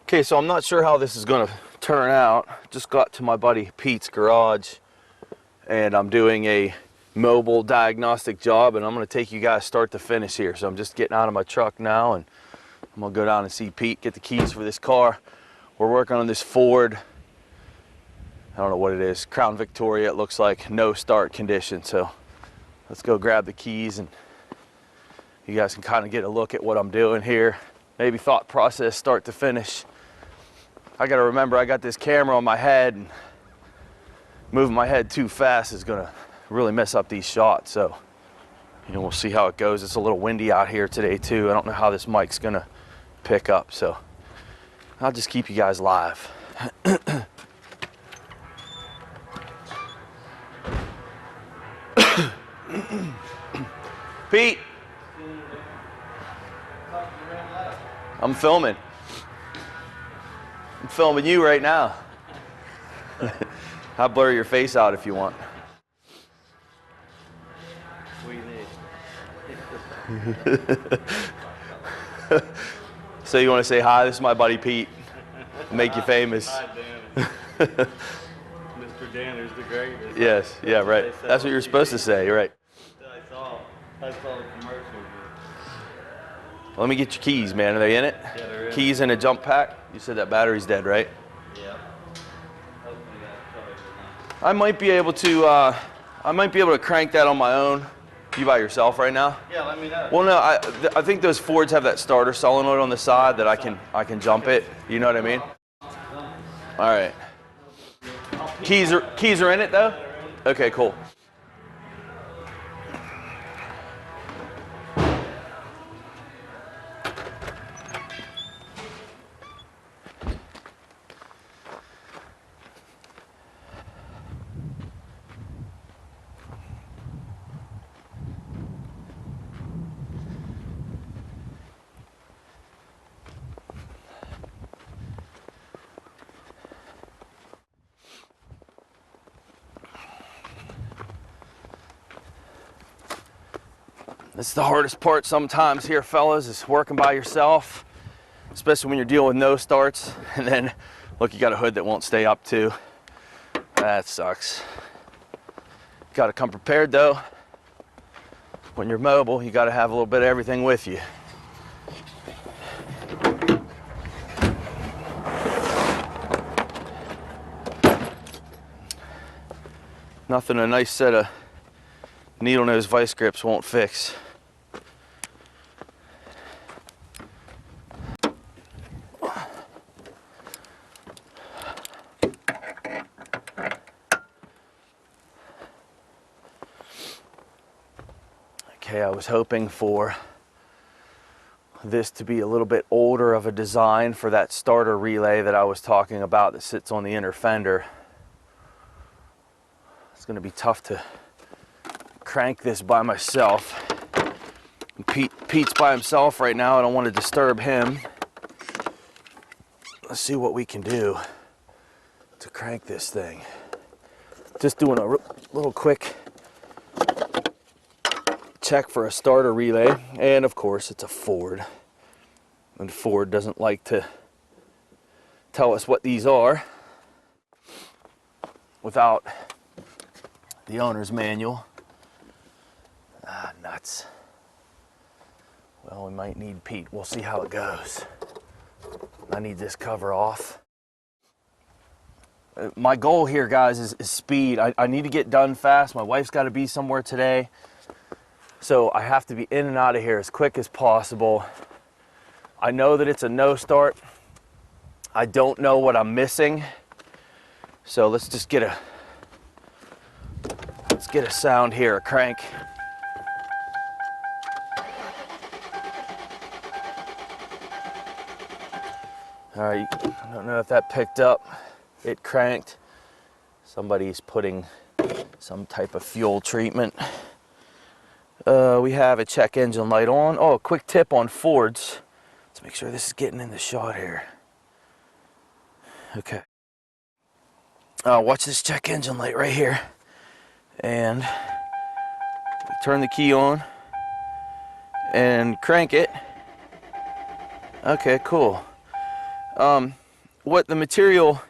Okay, so I'm not sure how this is gonna turn out. Just got to my buddy Pete's garage and I'm doing a mobile diagnostic job, and I'm gonna take you guys start to finish here. So I'm just getting out of my truck now and I'm gonna go down and see Pete, get the keys for this car. We're working on this Ford, I don't know what it is, Crown Victoria. It looks like no start condition. So let's go grab the keys and you guys can kind of get a look at what I'm doing here. Maybe thought process start to finish. I gotta remember I got this camera on my head, and moving my head too fast is gonna really mess up these shots. So, you know, we'll see how it goes. It's a little windy out here today too. I don't know how this mic's gonna pick up, so I'll just keep you guys live. Pete, I'm filming. I'm filming you right now. I'll blur your face out if you want. So you want to say hi? This is my buddy Pete. Make you famous. Hi, Danner. Mr. Danner's the greatest. Yes, yeah, right. That's what you're supposed to say, right? I saw the commercial. Well, let me get your keys, man. Are they in it? Yeah, they're in. Keys in a jump pack? You said that battery's dead, right? Yeah. Hopefully that charges enough. I might be able to crank that on my own. You by yourself right now? Yeah, let me know. Well, no, I think those Fords have that starter solenoid on the side that I can jump it. You know what I mean? All right. Keys are in it though? Okay, cool. That's the hardest part sometimes here, fellas, is working by yourself, especially when you're dealing with no starts. And then, look, you got a hood that won't stay up too. That sucks. Got to come prepared though. When you're mobile, you got to have a little bit of everything with you. Nothing a nice set of needle nose vice grips won't fix. Okay, I was hoping for this to be a little bit older of a design for that starter relay that I was talking about that sits on the inner fender. It's going to be tough to crank this by myself. Pete's by himself right now. I don't want to disturb him. Let's see what we can do to crank this thing. Just doing a little quick check for a starter relay, and of course it's a Ford, and Ford doesn't like to tell us what these are without the owner's manual. Ah, nuts. Well, we might need Pete. We'll see how it goes. I need this cover off. My goal here, guys, is speed. I need to get done fast. My wife's got to be somewhere today, so I have to be in and out of here as quick as possible. I know that it's a no start. I don't know what I'm missing, so let's just get a sound here, a crank. All right, I don't know if that picked up. It cranked. Somebody's putting some type of fuel treatment. We have a check engine light on. Oh, a quick tip on Fords. Let's make sure this is getting in the shot here. Okay. Watch this check engine light right here. And turn the key on and crank it. Okay, cool. what the material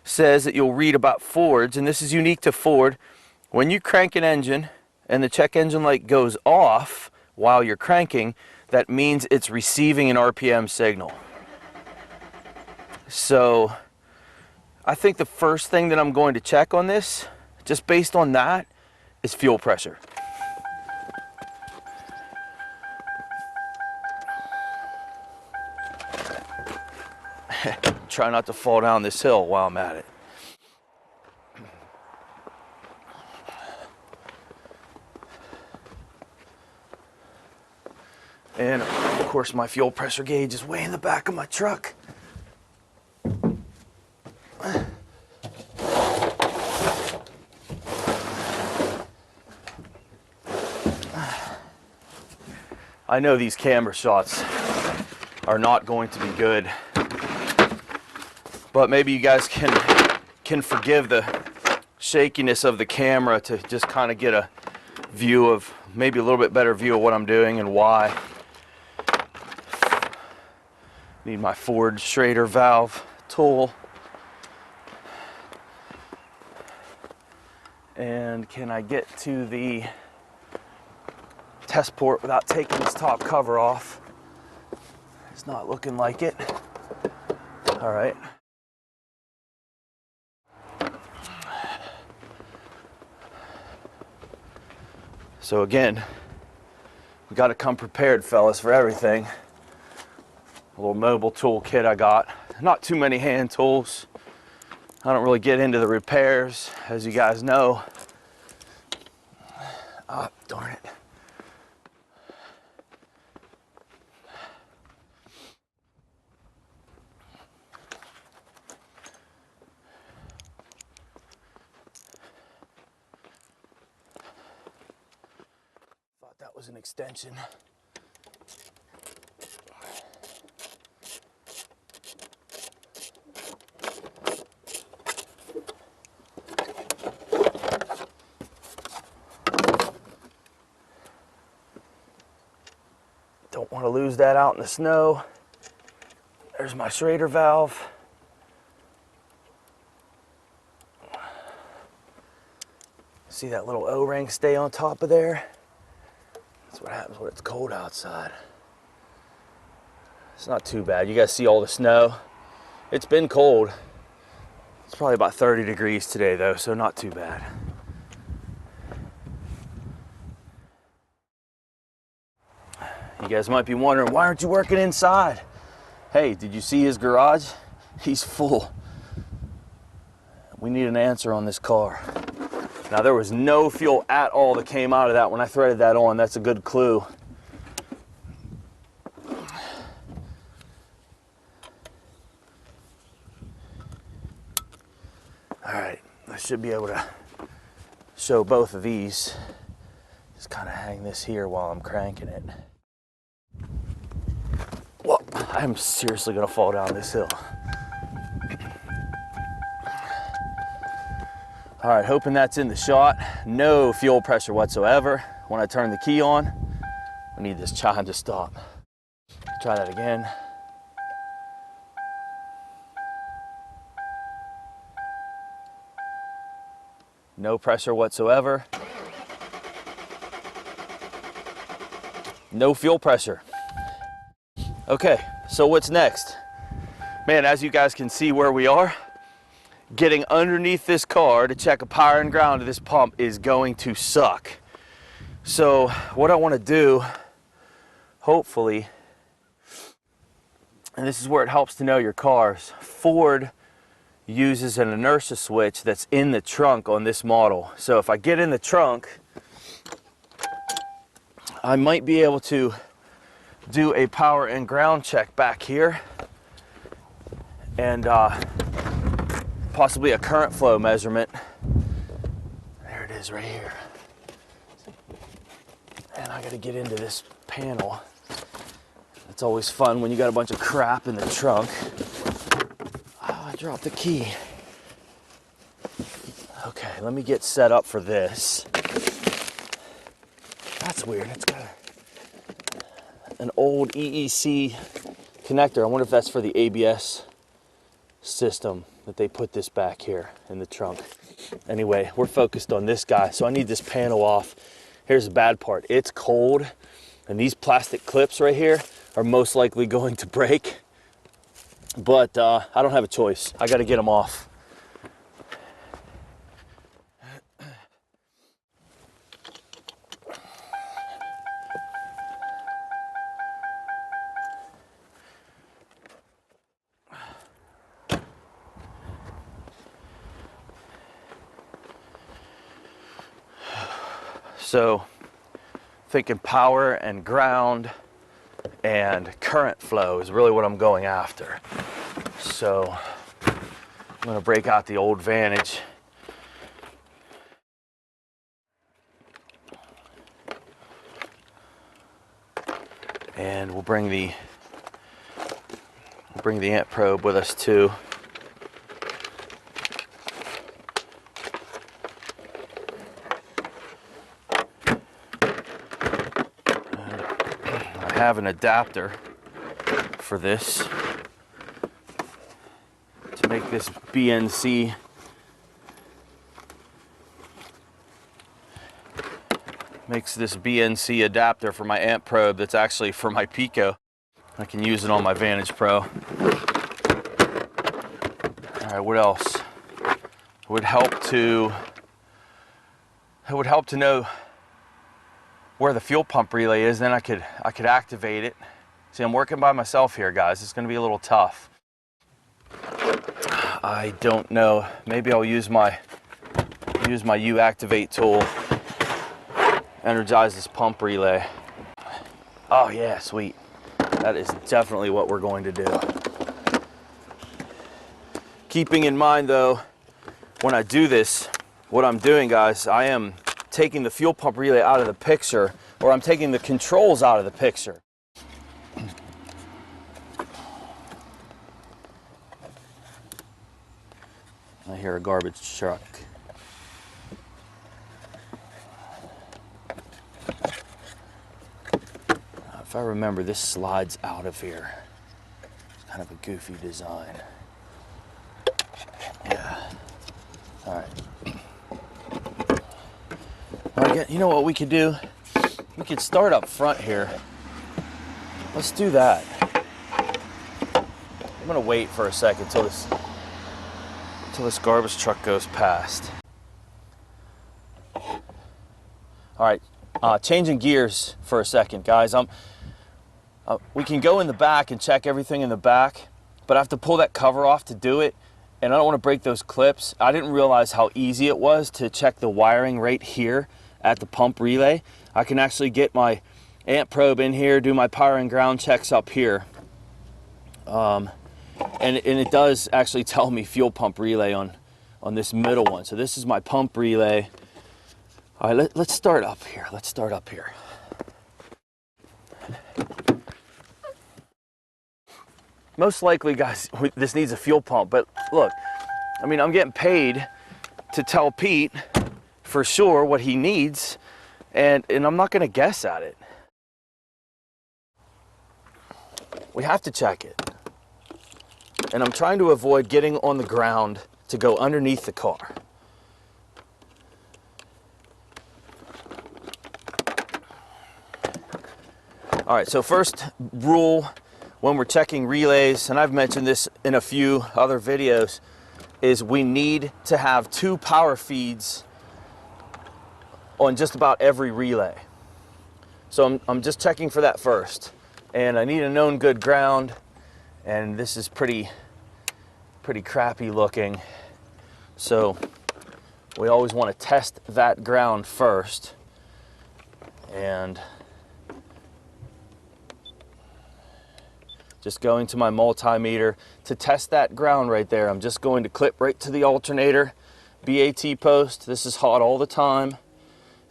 says that you'll read about Fords, and this is unique to Ford, when you crank an engine and the check engine light goes off while you're cranking, that means it's receiving an RPM signal. So I think the first thing that I'm going to check on this, just based on that, is fuel pressure. Try not to fall down this hill while I'm at it. And of course my fuel pressure gauge is way in the back of my truck. I know these camera shots are not going to be good, but maybe you guys can forgive the shakiness of the camera to just kind of get a view of, maybe a little bit better view of what I'm doing and why. Need my Ford Schrader valve tool. And can I get to the test port without taking this top cover off? It's not looking like it. All right. So again, we got to come prepared, fellas, for everything. A little mobile tool kit I got. Not too many hand tools. I don't really get into the repairs, as you guys know. Ah, darn it. Thought that was an extension. Don't want to lose that out in the snow. There's my Schrader valve. See that little O-ring stay on top of there? That's what happens when it's cold outside. It's not too bad. You guys see all the snow? It's been cold. It's probably about 30 degrees today though, so not too bad. You guys might be wondering, why aren't you working inside? Hey, did you see his garage? He's full. We need an answer on this car. Now there was no fuel at all that came out of that when I threaded that on. That's a good clue. All right, I should be able to show both of these. Just kind of hang this here while I'm cranking it. Well, I'm seriously gonna fall down this hill. All right, hoping that's in the shot. No fuel pressure whatsoever. When I turn the key on, I need this chime to stop. Try that again. No pressure whatsoever. No fuel pressure. Okay, so what's next? Man, as you guys can see where we are, getting underneath this car to check a power and ground to this pump is going to suck. So what I want to do, hopefully, and this is where it helps to know your cars, Ford uses an inertia switch that's in the trunk on this model. So if I get in the trunk, I might be able to do a power and ground check back here and possibly a current flow measurement. There it is right here. And I gotta get into this panel. It's always fun when you got a bunch of crap in the trunk. Oh, I dropped the key. Okay, let me get set up for this. That's weird. It's got an old EEC connector. I wonder if that's for the ABS system that they put this back here in the trunk. Anyway, we're focused on this guy, so I need this panel off. Here's the bad part. It's cold, and these plastic clips right here are most likely going to break, but I don't have a choice. I got to get them off. So, thinking power and ground and current flow is really what I'm going after. So, I'm going to break out the old Vantage. And we'll bring the amp probe with us too. I have an adapter for this to make this BNC adapter for my amp probe that's actually for my Pico. I can use it on my Vantage Pro. All right, what else? It would help to know where the fuel pump relay is, then I could activate it. See, I'm working by myself here, guys. It's going to be a little tough. I don't know. Maybe I'll use my U activate tool. Energize this pump relay. Oh yeah, sweet. That is definitely what we're going to do. Keeping in mind though, when I do this, what I'm doing, guys, I am taking the fuel pump relay out of the picture, or I'm taking the controls out of the picture. I hear a garbage truck. If I remember, this slides out of here. It's kind of a goofy design. Yeah. All right. You know what we could do? We could start up front here. Let's do that. I'm gonna wait for a second till this garbage truck goes past. All right, changing gears for a second, guys. We can go in the back and check everything in the back, but I have to pull that cover off to do it, and I don't want to break those clips. I didn't realize how easy it was to check the wiring right here at the pump relay. I can actually get my amp probe in here, do my power and ground checks up here. And it does actually tell me fuel pump relay on this middle one. So this is my pump relay. All right, let's start up here. Let's start up here. Most likely, guys, this needs a fuel pump, but look, I mean, I'm getting paid to tell Pete for sure what he needs, and I'm not gonna guess at it. We have to check it. And I'm trying to avoid getting on the ground to go underneath the car. All right, so first rule when we're checking relays, and I've mentioned this in a few other videos, is we need to have 2 power feeds on just about every relay. So I'm just checking for that first. And I need a known good ground, and this is pretty crappy looking. So we always want to test that ground first. And just going to my multimeter to test that ground right there. I'm just going to clip right to the alternator, BAT post. This is hot all the time,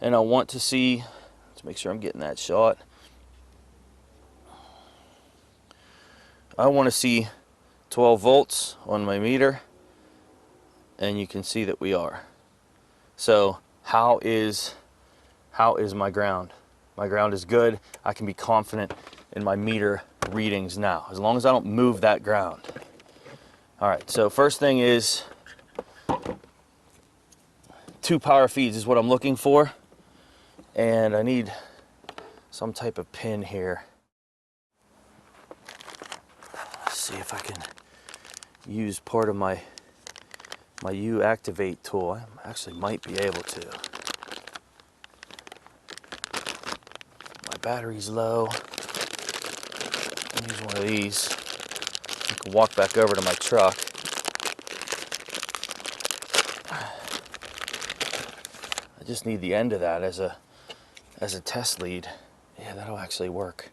and I want to see, let's make sure I'm getting that shot. I want to see 12 volts on my meter, and you can see that we are. So how is my ground? My ground is good. I can be confident in my meter readings now, as long as I don't move that ground. All right, so first thing is 2 power feeds is what I'm looking for. And I need some type of pin here. Let's see if I can use part of my U activate tool. I actually might be able to. My battery's low. I'll use one of these. I can walk back over to my truck. I just need the end of that as a test lead. Yeah, that'll actually work.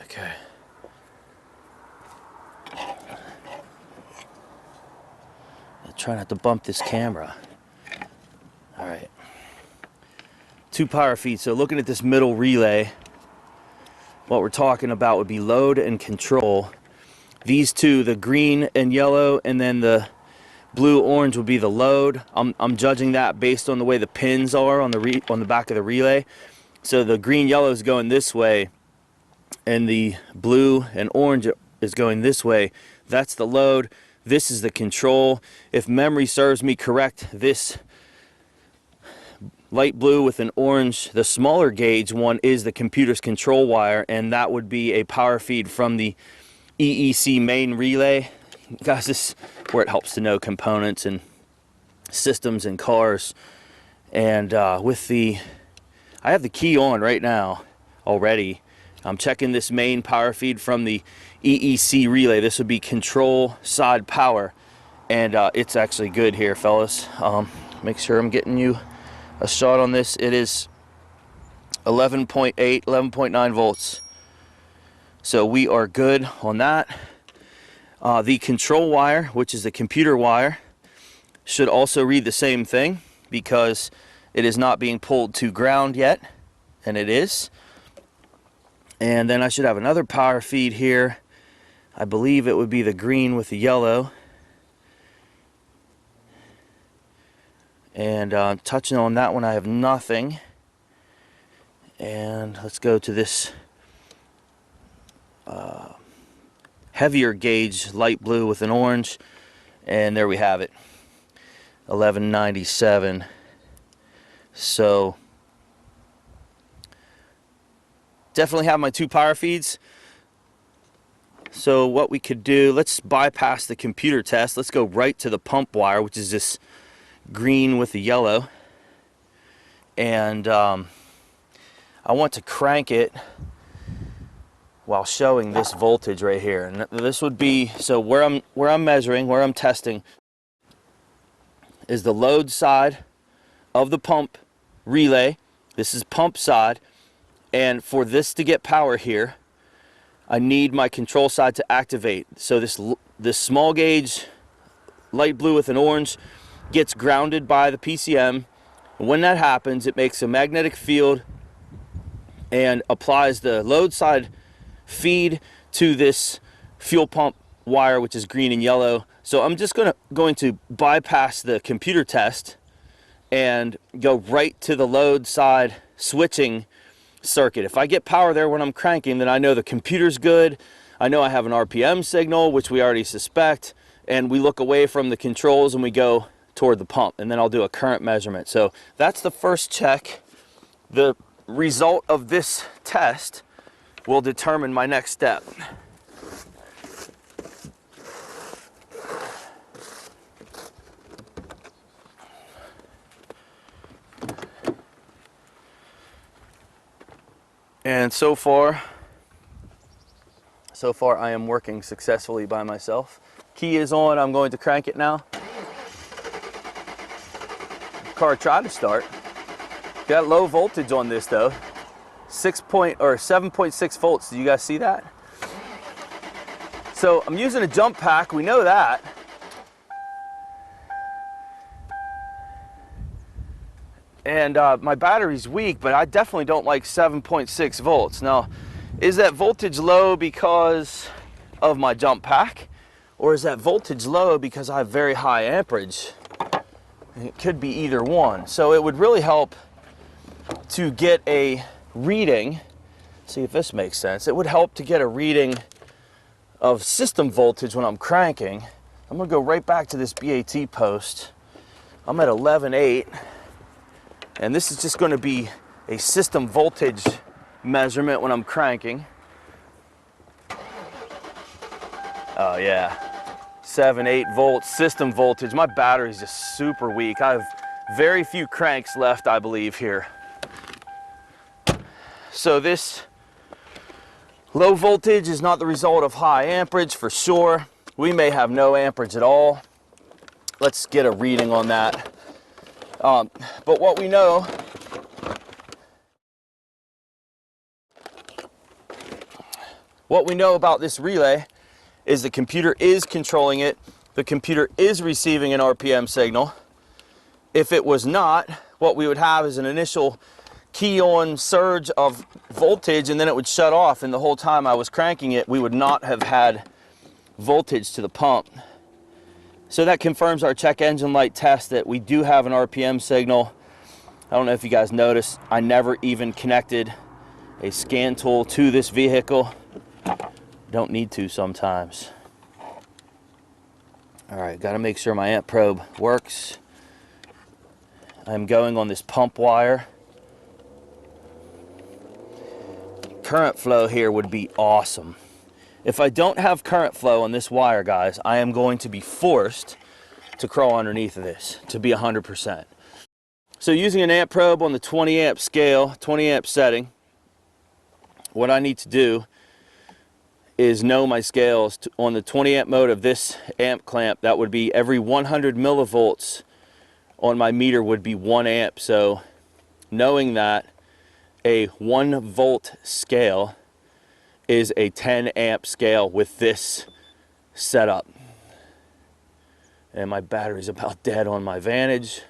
Okay. Try not to bump this camera. All right. 2 power feeds. So looking at this middle relay, what we're talking about would be load and control. These 2, the green and yellow, and then the blue orange would be the load. I'm judging that based on the way the pins are on the back of the relay. So the green yellow is going this way, and the blue and orange is going this way. That's the load. This is the control. If memory serves me correct, this light blue with an orange, the smaller gauge one, is the computer's control wire, and that would be a power feed from the EEC main relay. Guys, this is where it helps to know components and systems in cars. And I have the key on right now already. I'm checking this main power feed from the EEC relay. This would be control side power, and it's actually good here, fellas. Make sure I'm getting you a shot on this. It is 11.8, 11.9 volts. So we are good on that. The control wire, which is the computer wire, should also read the same thing because it is not being pulled to ground yet, and it is. And then I should have another power feed here. I believe it would be the green with the yellow. And touching on that one, I have nothing. And let's go to this heavier gauge, light blue with an orange. And there we have it, 1197. So definitely have my 2 power feeds. So what we could do, let's bypass the computer test. Let's go right to the pump wire, which is this green with the yellow. And I want to crank it while showing this voltage right here. And this would be, so where I'm measuring, where I'm testing, is the load side of the pump relay. This is pump side. And for this to get power here, I need my control side to activate. So this small gauge, light blue with an orange, gets grounded by the PCM. And when that happens, it makes a magnetic field and applies the load side feed to this fuel pump wire, which is green and yellow. So I'm just going to bypass the computer test and go right to the load side switching circuit. If I get power there when I'm cranking, then I know the computer's good. I know I have an RPM signal, which we already suspect, and we look away from the controls and we go toward the pump, and then I'll do a current measurement. So that's the first check. The result of this test will determine my next step. And so far I am working successfully by myself. Key is on. I'm going to crank it now. Car tried to start. Got low voltage on this though. 7.6 volts. Do you guys see that? So I'm using a jump pack. We know that. And my battery's weak, but I definitely don't like 7.6 volts. Now, is that voltage low because of my jump pack? Or is that voltage low because I have very high amperage? It could be either one. So it would really help to get a reading. See if this makes sense. It would help to get a reading of system voltage when I'm cranking. I'm gonna go right back to this BAT post. I'm at 11.8, and this is just gonna be a system voltage measurement when I'm cranking. Oh yeah, 7, 8 volts system voltage. My battery's just super weak. I have very few cranks left, I believe, here. So this low voltage is not the result of high amperage for sure. We may have no amperage at all. Let's get a reading on that. But what we know about this relay is the computer is controlling it. The computer is receiving an RPM signal. If it was not, what we would have is an initial key on surge of voltage, and then it would shut off, and the whole time I was cranking it, we would not have had voltage to the pump. So that confirms our check engine light test that we do have an RPM signal. I don't know if you guys noticed, I never even connected a scan tool to this vehicle. Don't need to sometimes. All right, got to make sure my amp probe works. I'm going on this pump wire. Current flow here would be awesome. If I don't have current flow on this wire, guys, I am going to be forced to crawl underneath of this to be 100%. So using an amp probe on the 20 amp scale, 20 amp setting, what I need to do is know my scales. On the 20 amp mode of this amp clamp, that would be every 100 millivolts on my meter would be 1 amp. So knowing that a 1 volt scale is a 10 amp scale with this setup. And my battery's about dead on my Vantage.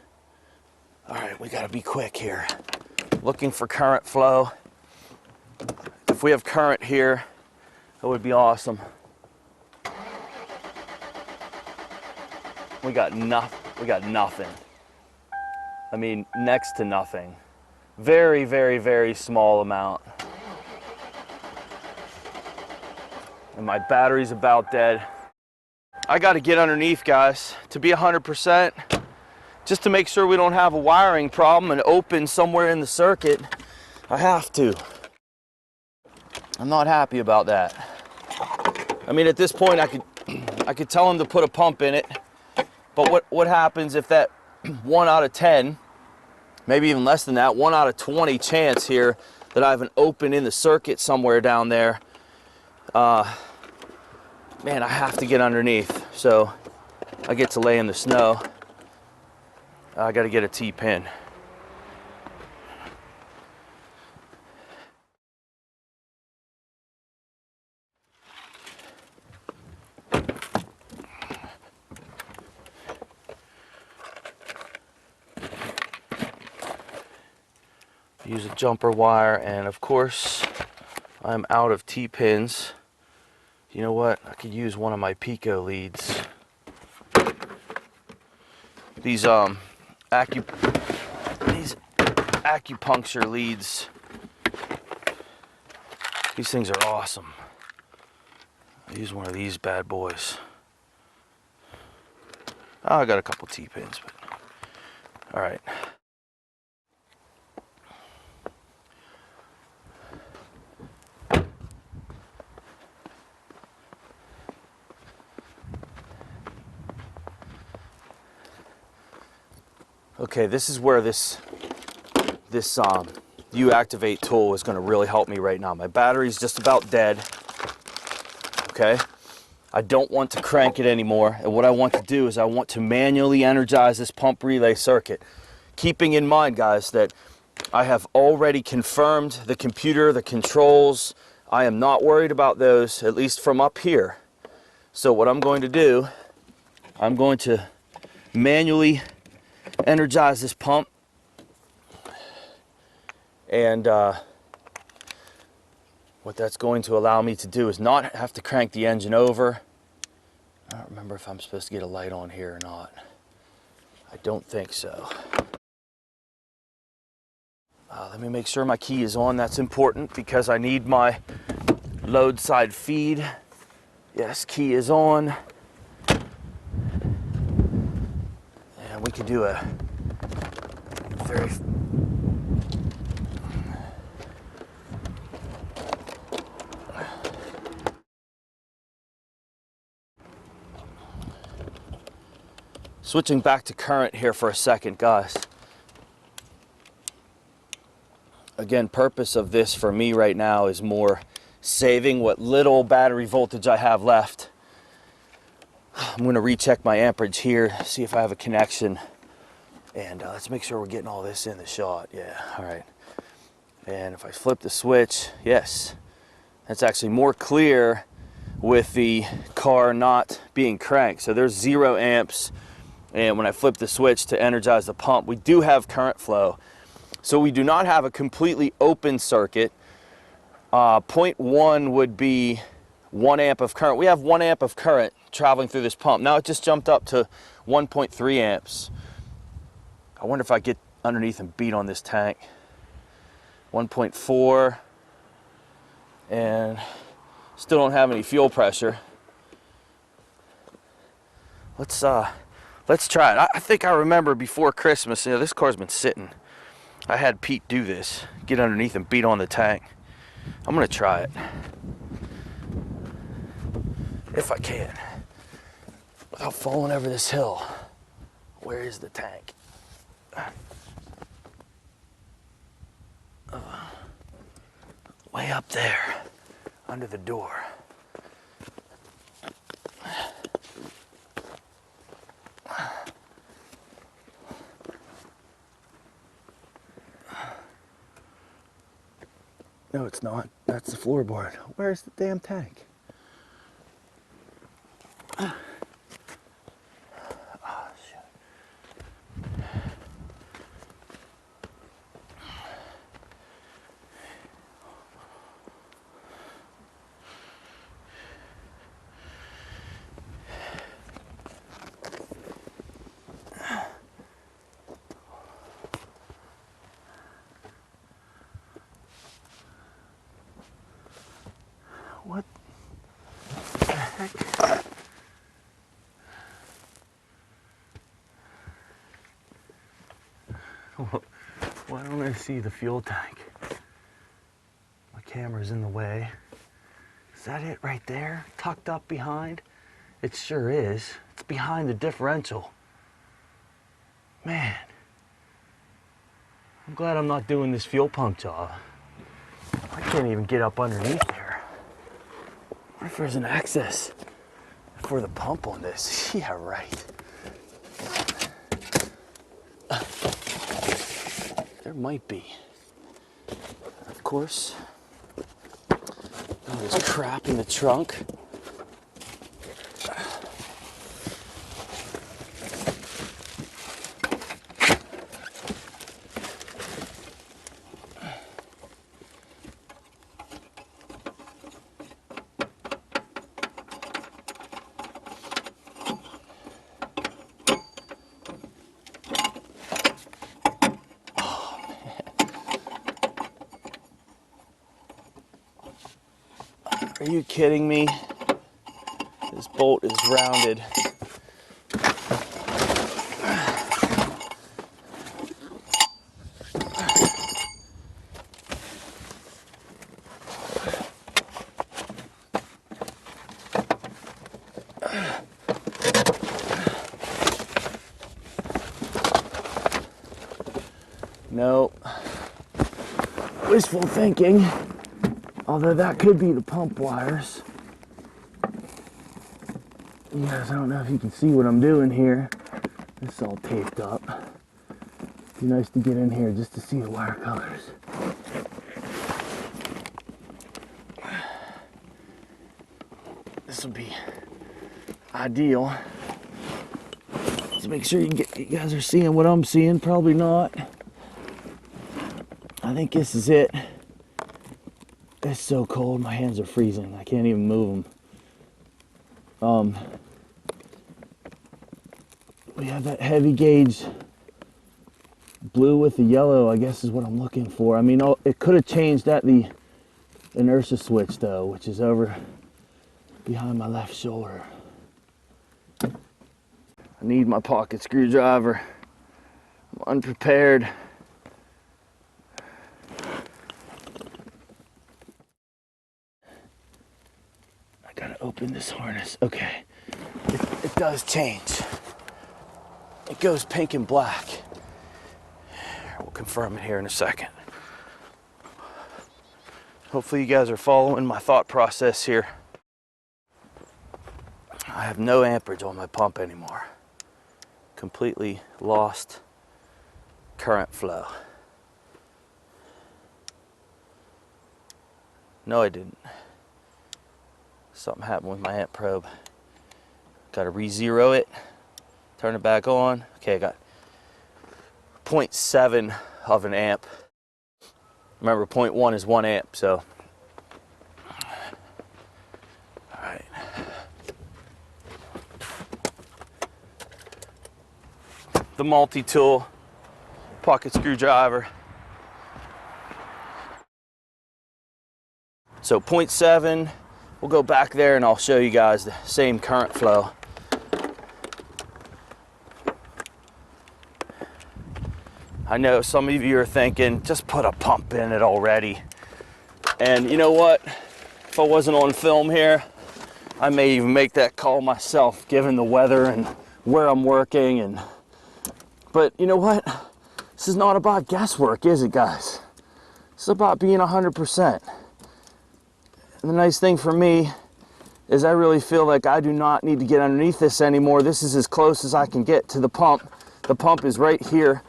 All right, we gotta be quick here. Looking for current flow. If we have current here, that would be awesome. We got nothing. I mean, next to nothing. Very, very, very small amount. And my battery's about dead. I got to get underneath, guys, to be 100%, just to make sure we don't have a wiring problem and open somewhere in the circuit. I have to. I'm not happy about that. I mean, at this point, I could tell him to put a pump in it, but what happens if that 1 out of 10, maybe even less than that, 1 out of 20 chance here that I have an open in the circuit somewhere down there? Man, I have to get underneath, so I get to lay in the snow. I got to get a T-pin. Use a jumper wire, and of course I'm out of T-pins. You know what? I could use one of my Pico leads. These acupuncture leads. These things are awesome. I use one of these bad boys. Oh, I got a couple T-pins, but all right. Okay, this is where this U-Activate tool is going to really help me right now. My battery's just about dead. Okay, I don't want to crank it anymore, and what I want to do is I want to manually energize this pump relay circuit, keeping in mind, guys, that I have already confirmed the computer, the controls. I am not worried about those, at least from up here. So what I'm going to do, I'm going to manually energize this pump, and what that's going to allow me to do is not have to crank the engine over. I don't remember if I'm supposed to get a light on here or not. I don't think so. Let me make sure my key is on. That's important because I need my load side feed Yes, key is on. And we can do a very switching back to current here for a second, guys. Again, purpose of this for me right now is more saving what little battery voltage I have left. I'm going to recheck my amperage here, see if I have a connection, and let's make sure we're getting all this in the shot. Yeah, all right. And if I flip the switch, yes, that's actually more clear with the car not being cranked. So there's 0 amps, and when I flip the switch to energize the pump, we do have current flow. So we do not have a completely open circuit. 0.1 would be 1 amp of current. We have 1 amp of current traveling through this pump. Now it just jumped up to 1.3 amps. I wonder if I get underneath and beat on this tank. 1.4, and still don't have any fuel pressure. Let's try it. I think I remember before Christmas, you know, this car's been sitting. I had Pete do this, get underneath and beat on the tank. I'm gonna try it, if I can, without falling over this hill. Where is the tank? Way up there, under the door. No, it's not. That's the floorboard. Where's the damn tank? Oh, shit. What the heck? Why don't I see the fuel tank? My camera's in the way. Is that it right there? Tucked up behind? It sure is. It's behind the differential. Man. I'm glad I'm not doing this fuel pump job. I can't even get up underneath there. What if there's an access for the pump on this? Yeah, right. There might be. Of course. All this crap in the trunk. Are you kidding me? This bolt is rounded. No. Wishful thinking. Although that could be the pump wires. You guys, I don't know if you can see what I'm doing here. This is all taped up. Be nice to get in here just to see the wire colors. This would be ideal. Let's make sure you guys are seeing what I'm seeing. Probably not. I think this is it. It's so cold, my hands are freezing. I can't even move them. We have that heavy gauge blue with the yellow, I guess is what I'm looking for. I mean, it could have changed at the inertia switch though, which is over behind my left shoulder. I need my pocket screwdriver. I'm unprepared. I gotta open this harness. Okay, it does change. It goes pink and black. We'll confirm it here in a second. Hopefully you guys are following my thought process here. I have no amperage on my pump anymore. Completely lost current flow. No, I didn't. Something happened with my amp probe. Got to re-zero it, turn it back on. Okay, I got 0.7 of an amp. Remember, 0.1 is 1 amp, so. All right. The multi-tool, pocket screwdriver. So 0.7, we'll go back there and I'll show you guys the same current flow. I know some of you are thinking, just put a pump in it already. And you know what? If I wasn't on film here, I may even make that call myself, given the weather and where I'm working. But you know what? This is not about guesswork, is it, guys? It's about being 100%. And the nice thing for me is I really feel like I do not need to get underneath this anymore. This is as close as I can get to the pump. The pump is right here.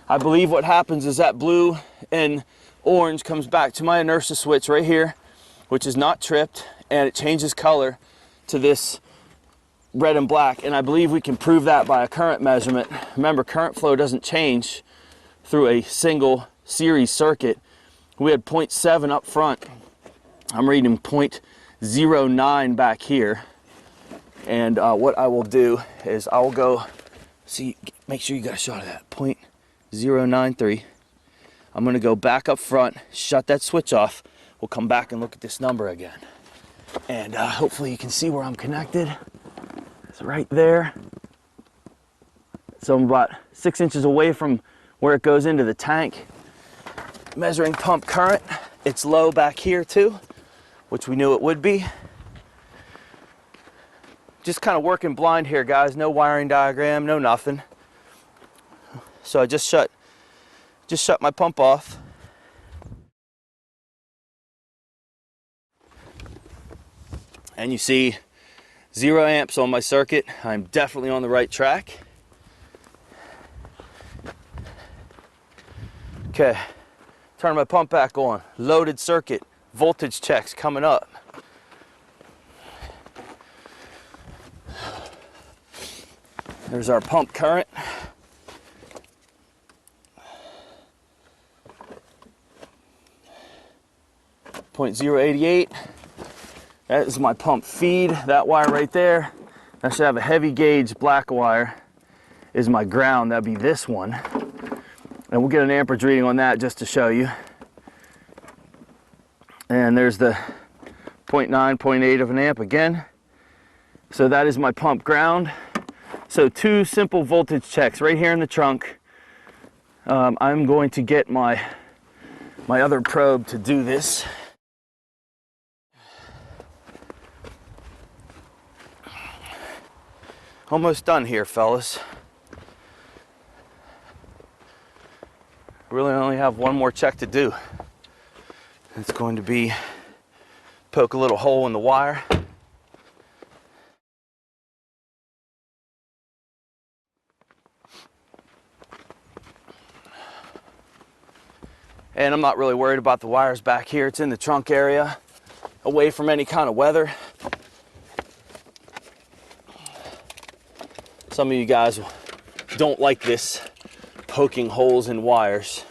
I believe what happens is that blue and orange comes back to my inertia switch right here, which is not tripped, and it changes color to this red and black. And I believe we can prove that by a current measurement. Remember, current flow doesn't change through a single series circuit. We had 0.7 up front. I'm reading 0.09 back here. And what I will do is I will go, see, make sure you got a shot of that, 0.093. I'm gonna go back up front, shut that switch off. We'll come back and look at this number again. And hopefully you can see where I'm connected. It's right there. So I'm about 6 inches away from where it goes into the tank. Measuring pump current. It's low back here too, which we knew it would be. Just kind of working blind here, guys. No wiring diagram, no nothing. So I just shut my pump off. And you see 0 amps on my circuit. I'm definitely on the right track. Okay, turn my pump back on. Loaded circuit, voltage checks coming up. There's our pump current. .088. That is my pump feed. That wire right there, I should have a heavy gauge black wire, is my ground. That'd be this one. And we'll get an amperage reading on that just to show you. And there's the 0.9, 0.8 of an amp again. So that is my pump ground. So 2 simple voltage checks right here in the trunk. I'm going to get my other probe to do this. Almost done here, fellas. Really only have one more check to do. It's going to be poke a little hole in the wire. And I'm not really worried about the wires back here. It's in the trunk area, away from any kind of weather. Some of you guys don't like this, poking holes in wires.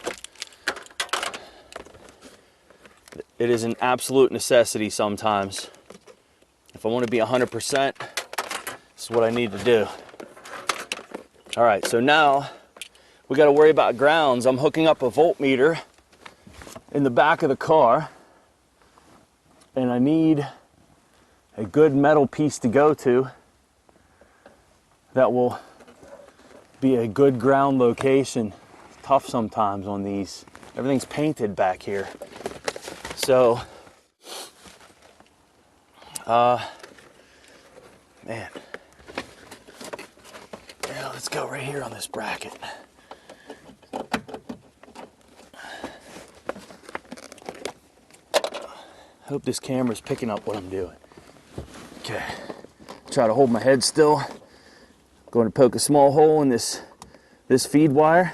It is an absolute necessity sometimes. If I want to be 100%, this is what I need to do. All right, so now we got to worry about grounds. I'm hooking up a voltmeter in the back of the car, and I need a good metal piece to go to that will be a good ground location. It's tough sometimes on these. Everything's painted back here. So, man. Yeah, let's go right here on this bracket. Hope this camera's picking up what I'm doing. Okay, try to hold my head still. Going to poke a small hole in this feed wire.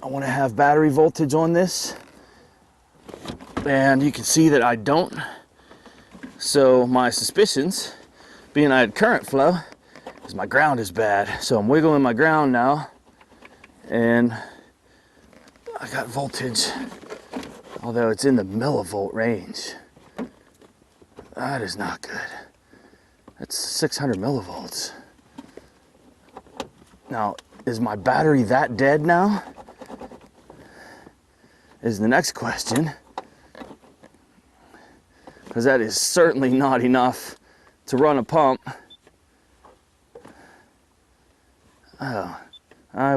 I want to have battery voltage on this, and you can see that I don't. So my suspicions, being I had current flow, is my ground is bad. So I'm wiggling my ground now, and I got voltage, although it's in the millivolt range. That is not good. That's 600 millivolts. Now, is my battery that dead now? Is the next question. Because that is certainly not enough to run a pump. Oh, I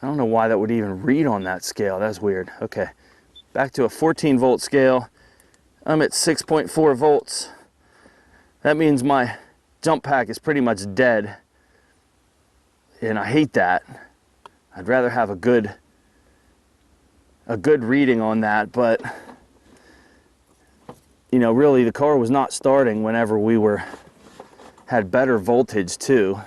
don't know why that would even read on that scale. That's weird. Okay, back to a 14 volt scale. I'm at 6.4 volts. That means my jump pack is pretty much dead. And I hate that. I'd rather have a good reading on that, but you know, really the car was not starting whenever we had better voltage too.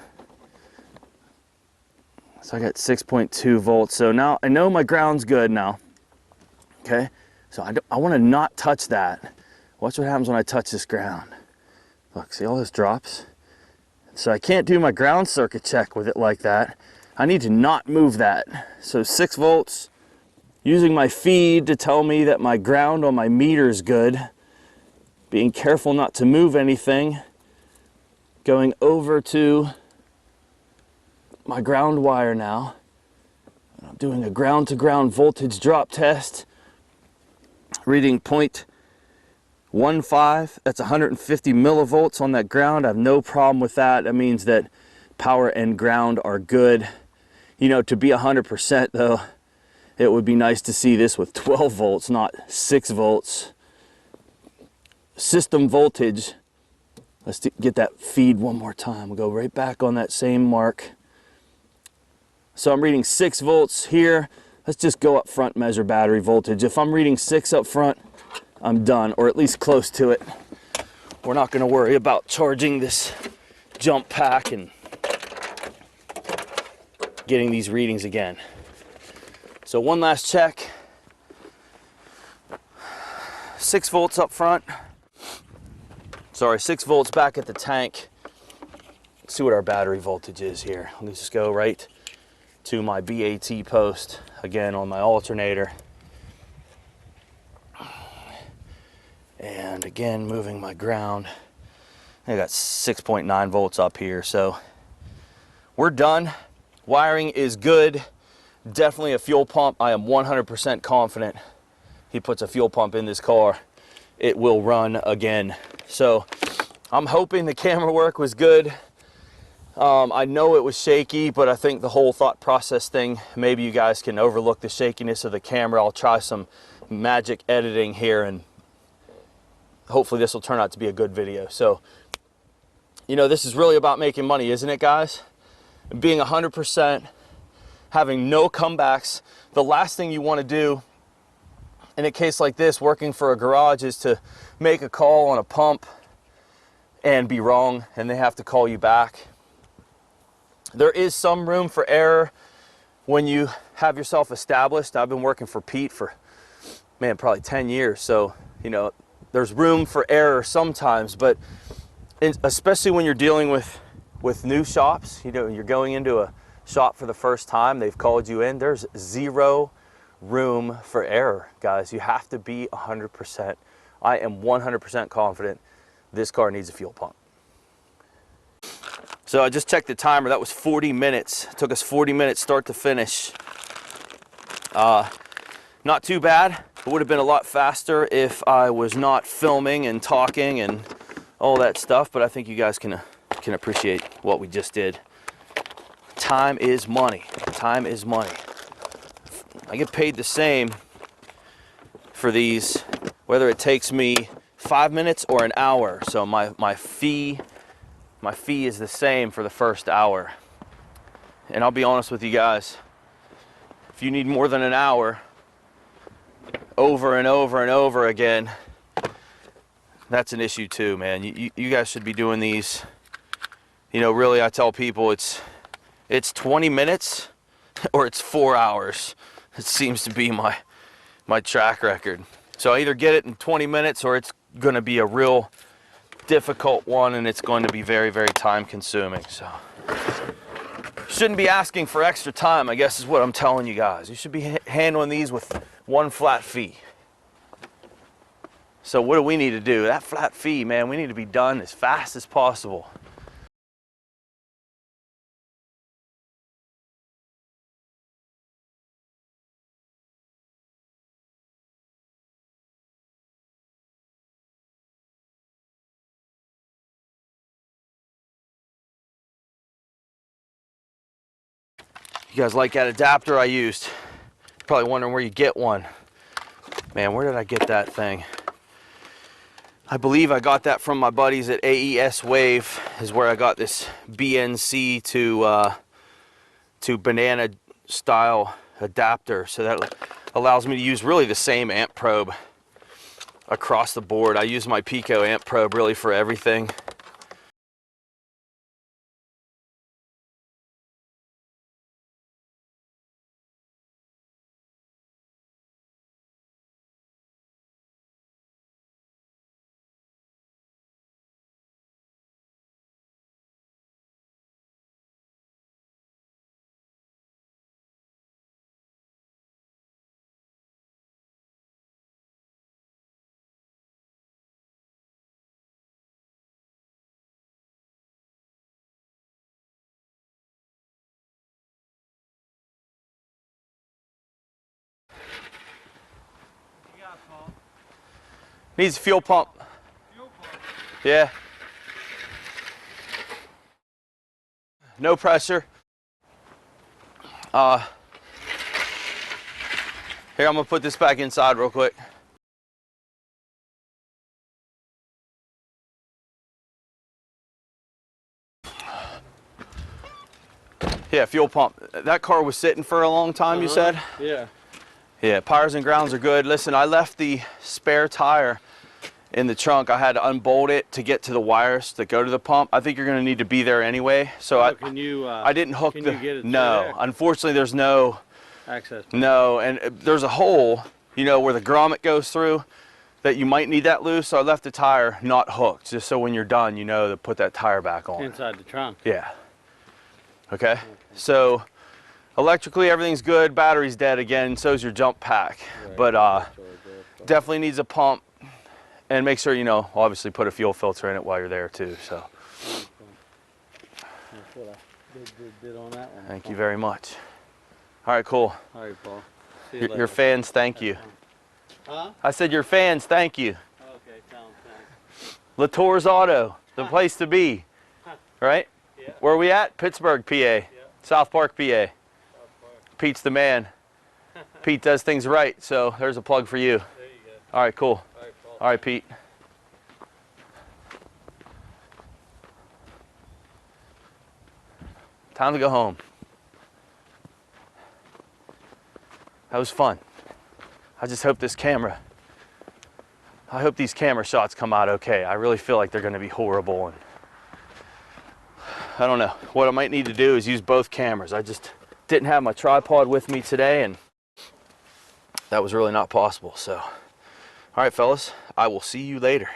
So I got 6.2 volts. So now I know my ground's good now. Okay, so I want to not touch that. Watch what happens when I touch this ground. Look, see all those drops? So I can't do my ground circuit check with it like that. I need to not move that. So 6 volts, using my feed to tell me that my ground on my meter is good. Being careful not to move anything. Going over to my ground wire now. I'm doing a ground to ground voltage drop test. Reading 0.15, that's 150 millivolts on that ground. I have no problem with that. That means that power and ground are good. You know, to be 100% though, it would be nice to see this with 12 volts, not 6 volts. System voltage, let's get that feed one more time. We'll go right back on that same mark. So I'm reading 6 volts here. Let's just go up front, measure battery voltage. If I'm reading 6 up front, I'm done, or at least close to it. We're not going to worry about charging this jump pack and getting these readings again. So one last check. 6 volts up front. Sorry, 6 volts back at the tank. Let's see what our battery voltage is here. Let's just go right to my BAT post again on my alternator. And again, moving my ground. I got 6.9 volts up here, so we're done. Wiring is good. Definitely a fuel pump. I am 100% confident he puts a fuel pump in this car, it will run again. So I'm hoping the camera work was good. I know it was shaky, but I think the whole thought process thing, maybe you guys can overlook the shakiness of the camera. I'll try some magic editing here, and hopefully this will turn out to be a good video. So, you know, this is really about making money, isn't it, guys? Being 100%, having no comebacks. The last thing you want to do in a case like this, working for a garage, is to make a call on a pump and be wrong, and they have to call you back. There is some room for error when you have yourself established. I've been working for Pete for, man, probably 10 years. So, you know, there's room for error sometimes, but especially when you're dealing with new shops, you know, you're going into a shop for the first time, they've called you in, there's zero room for error, guys. You have to be 100%. I am 100% confident this car needs a fuel pump. So I just checked the timer. That was 40 minutes. It took us 40 minutes start to finish. Not too bad. It would have been a lot faster if I was not filming and talking and all that stuff, but I think you guys can appreciate what we just did. Time is money. Time is money. I get paid the same for these, whether it takes me 5 minutes or an hour. So my fee is the same for the first hour. And I'll be honest with you guys, if you need more than an hour over and over and over again, that's an issue too, man. You guys should be doing these. You know, really, I tell people it's 20 minutes or it's 4 hours. It seems to be my track record. So I either get it in 20 minutes or it's going to be a real difficult one, and it's going to be very, very time consuming. So shouldn't be asking for extra time, I guess, is what I'm telling you guys. You should be handling these with one flat fee. So what do we need to do? That flat fee, man, we need to be done as fast as possible. You guys like that adapter I used? You're probably wondering where you get one. Man, where did I get that thing? I believe I got that from my buddies at AES Wave, is where I got this BNC to banana style adapter. So that allows me to use really the same amp probe across the board. I use my Pico amp probe really for everything. Needs a fuel pump. Fuel pump. Yeah. No pressure. Here, I'm gonna put this back inside real quick. Yeah, fuel pump. That car was sitting for a long time, you said? Yeah. Yeah, tires and grounds are good. Listen, I left the spare tire in the trunk. I had to unbolt it to get to the wires that go to the pump. I think you're going to need to be there anyway. So I didn't hook can the. You get it no, unfortunately, there's no access. No, and there's a hole, you know, where the grommet goes through, that you might need that loose. So I left the tire not hooked, just so when you're done, you know to put that tire back on. Inside the trunk. Yeah. Okay. So electrically everything's good. Battery's dead again. So's your jump pack. Right. But definitely needs a pump. And make sure, you know, obviously put a fuel filter in it while you're there too. So That's what I did on that one. thank you very much. All right, cool. All right, Paul. See you later. Your fans thank you. Huh? I said your fans thank you. Okay, tell them thanks. Latour's Auto, the place to be. Right? Yeah. Where are we at? Pittsburgh, PA. Yeah. South Park, PA. South Park. Pete's the man. Pete does things right, so there's a plug for you. There you go. All right, cool. All right, Paul. All right, Pete. Time to go home. That was fun. I just hope this camera, I hope these camera shots come out okay. I really feel like they're going to be horrible, and I don't know. What I might need to do is use both cameras. I just didn't have my tripod with me today, and that was really not possible. So, all right, fellas, I will see you later.